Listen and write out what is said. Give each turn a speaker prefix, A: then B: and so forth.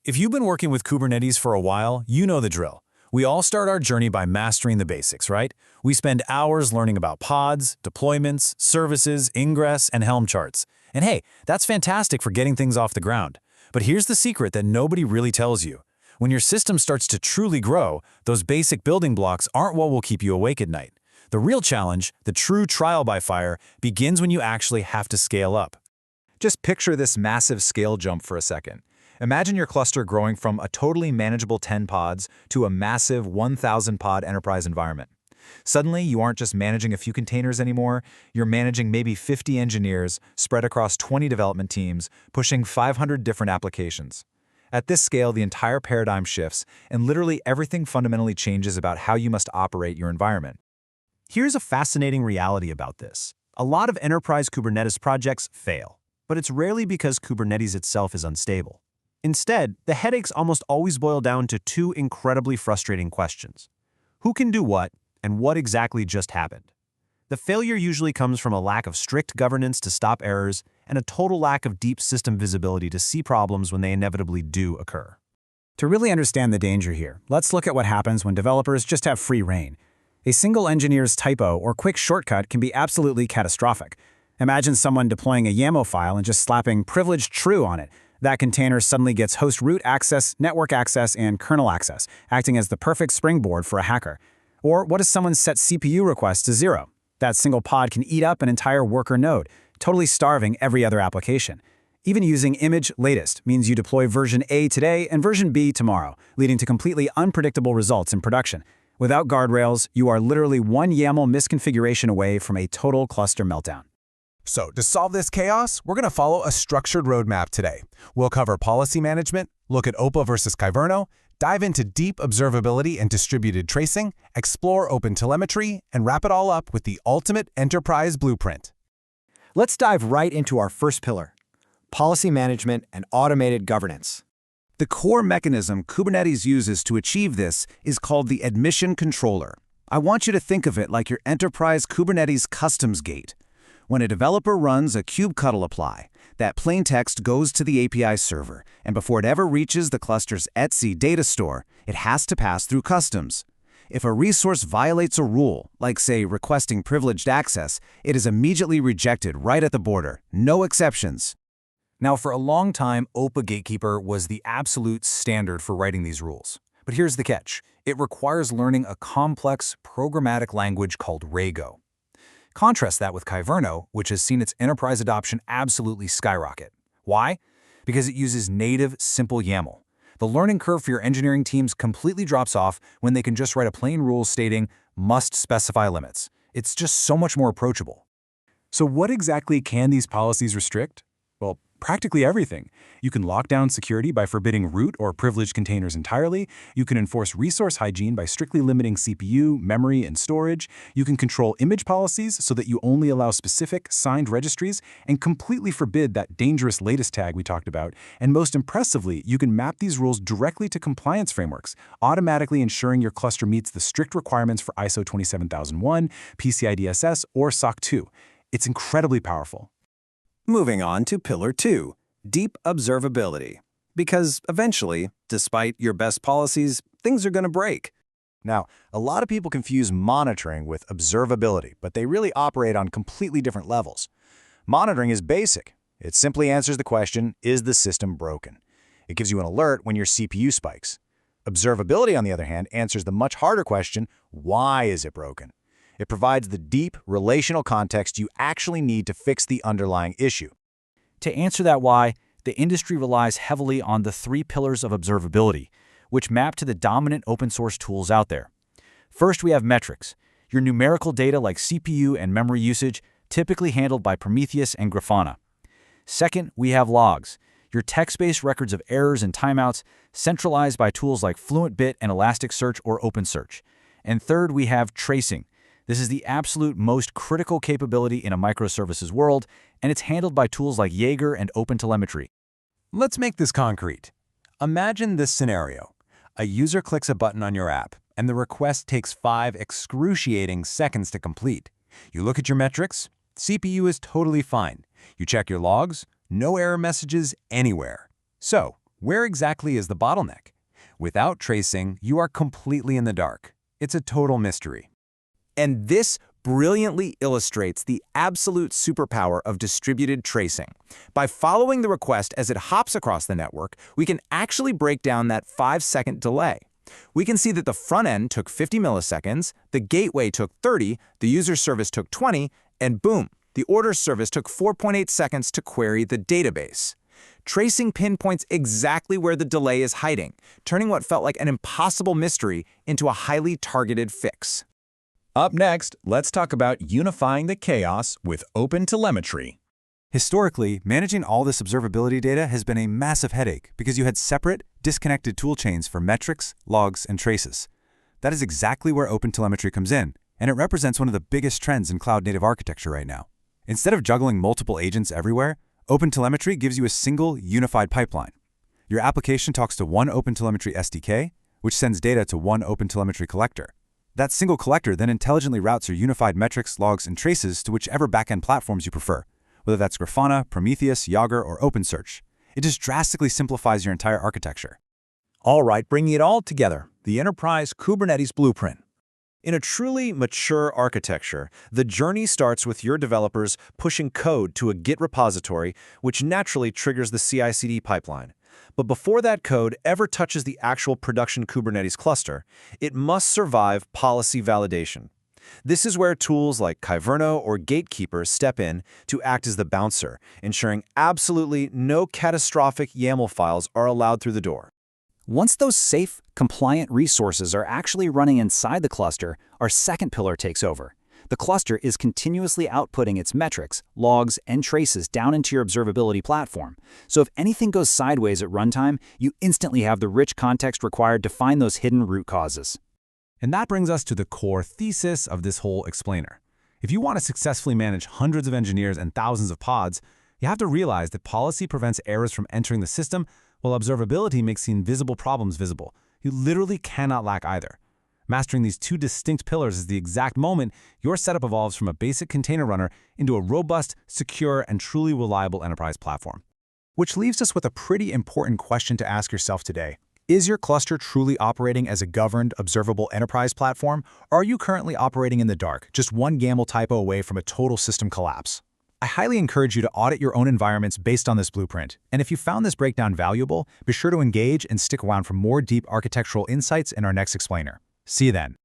A: If you've been working with Kubernetes for a while, you know the drill. We all start our journey by mastering the basics, right? We spend hours learning about pods, deployments, services, ingress, and Helm charts. And hey, that's fantastic for getting things off the ground. But here's the secret that nobody really tells you. When your system starts to truly grow, those basic building blocks aren't what will keep you awake at night. The real challenge, the true trial by fire, begins when you actually have to scale up.
B: Just picture this massive scale jump for a second. Imagine your cluster growing from a totally manageable 10 pods to a massive 1,000 pod enterprise environment. Suddenly, you aren't just managing a few containers anymore, you're managing maybe 50 engineers spread across 20 development teams, pushing 500 different applications. At this scale, the entire paradigm shifts, and literally everything fundamentally changes about how you must operate your environment.
C: Here's a fascinating reality about this. A lot of enterprise Kubernetes projects fail, but it's rarely because Kubernetes itself is unstable. Instead, the headaches almost always boil down to two incredibly frustrating questions. Who can do what, and what exactly just happened? The failure usually comes from a lack of strict governance to stop errors and a total lack of deep system visibility to see problems when they inevitably do occur.
D: To really understand the danger here, let's look at what happens when developers just have free rein. A single engineer's typo or quick shortcut can be absolutely catastrophic. Imagine someone deploying a YAML file and just slapping privileged true on it. That container suddenly gets host root access, network access, and kernel access, acting as the perfect springboard for a hacker. Or what if someone sets CPU requests to 0? That single pod can eat up an entire worker node, totally starving every other application. Even using image latest means you deploy version A today and version B tomorrow, leading to completely unpredictable results in production. Without guardrails, you are literally one YAML misconfiguration away from a total cluster meltdown.
E: So, to solve this chaos, we're going to follow a structured roadmap today. We'll cover policy management, look at OPA versus Kyverno, dive into deep observability and distributed tracing, explore OpenTelemetry, and wrap it all up with the ultimate enterprise blueprint.
F: Let's dive right into our first pillar, policy management and automated governance.
G: The core mechanism Kubernetes uses to achieve this is called the admission controller. I want you to think of it like your enterprise Kubernetes customs gate. When a developer runs a kubectl apply, that plain text goes to the API server, and before it ever reaches the cluster's etc data store, it has to pass through customs. If a resource violates a rule, like say requesting privileged access, it is immediately rejected right at the border, no exceptions.
B: Now, for a long time, OPA Gatekeeper was the absolute standard for writing these rules. But here's the catch. It requires learning a complex programmatic language called Rego. Contrast that with Kyverno, which has seen its enterprise adoption absolutely skyrocket. Why? Because it uses native, simple YAML. The learning curve for your engineering teams completely drops off when they can just write a plain rule stating, must specify limits. It's just so much more approachable.
A: So what exactly can these policies restrict? Well, practically everything. You can lock down security by forbidding root or privileged containers entirely. You can enforce resource hygiene by strictly limiting CPU, memory, and storage. You can control image policies so that you only allow specific signed registries and completely forbid that dangerous latest tag we talked about. And most impressively, you can map these rules directly to compliance frameworks, automatically ensuring your cluster meets the strict requirements for ISO 27001, PCI DSS, or SOC 2. It's incredibly powerful.
D: Moving on to Pillar 2, deep observability. Because eventually, despite your best policies, things are going to break.
C: Now, a lot of people confuse monitoring with observability, but they really operate on completely different levels. Monitoring is basic. It simply answers the question, is the system broken? It gives you an alert when your CPU spikes. Observability, on the other hand, answers the much harder question, why is it broken? It provides the deep, relational context you actually need to fix the underlying issue.
B: To answer that why, the industry relies heavily on the 3 pillars of observability, which map to the dominant open-source tools out there. First, we have metrics, your numerical data like CPU and memory usage, typically handled by Prometheus and Grafana. Second, we have logs, your text-based records of errors and timeouts, centralized by tools like FluentBit and Elasticsearch or OpenSearch. And third, we have tracing. This is the absolute most critical capability in a microservices world, and it's handled by tools like Jaeger and OpenTelemetry.
E: Let's make this concrete. Imagine this scenario. A user clicks a button on your app, and the request takes 5 excruciating seconds to complete. You look at your metrics, CPU is totally fine. You check your logs, no error messages anywhere. So, Where exactly is the bottleneck? Without tracing, you are completely in the dark. It's a total mystery.
G: And this brilliantly illustrates the absolute superpower of distributed tracing. By following the request as it hops across the network, we can actually break down that 5-second delay. We can see that the front end took 50 milliseconds, the gateway took 30, the user service took 20, and boom, the order service took 4.8 seconds to query the database. Tracing pinpoints exactly where the delay is hiding, turning what felt like an impossible mystery into a highly targeted fix.
C: Up next, let's talk about unifying the chaos with OpenTelemetry.
B: Historically, managing all this observability data has been a massive headache because you had separate, disconnected tool chains for metrics, logs, and traces. That is exactly where OpenTelemetry comes in, and it represents one of the biggest trends in cloud-native architecture right now. Instead of juggling multiple agents everywhere, OpenTelemetry gives you a single, unified pipeline. Your application talks to one OpenTelemetry SDK, which sends data to one OpenTelemetry collector. That single collector then intelligently routes your unified metrics, logs, and traces to whichever backend platforms you prefer, whether that's Grafana, Prometheus, Yager, or OpenSearch. It just drastically simplifies your entire architecture.
C: All right, bringing it all together, the enterprise Kubernetes blueprint. In a truly mature architecture, the journey starts with your developers pushing code to a Git repository, which naturally triggers the CI/CD pipeline. But before that code ever touches the actual production Kubernetes cluster, it must survive policy validation. This is where tools like Kyverno or Gatekeeper step in to act as the bouncer, ensuring absolutely no catastrophic YAML files are allowed through the door.
D: Once those safe, compliant resources are actually running inside the cluster, our second pillar takes over. The cluster is continuously outputting its metrics, logs, and traces down into your observability platform. So if anything goes sideways at runtime, you instantly have the rich context required to find those hidden root causes.
E: And that brings us to the core thesis of this whole explainer. If you want to successfully manage hundreds of engineers and thousands of pods, you have to realize that policy prevents errors from entering the system, while observability makes the invisible problems visible. You literally cannot lack either. Mastering these two distinct pillars is the exact moment your setup evolves from a basic container runner into a robust, secure, and truly reliable enterprise platform.
A: Which leaves us with a pretty important question to ask yourself today. Is your cluster truly operating as a governed, observable enterprise platform, or are you currently operating in the dark, just one YAML typo away from a total system collapse? I highly encourage you to audit your own environments based on this blueprint. And if you found this breakdown valuable, be sure to engage and stick around for more deep architectural insights in our next explainer. See you then.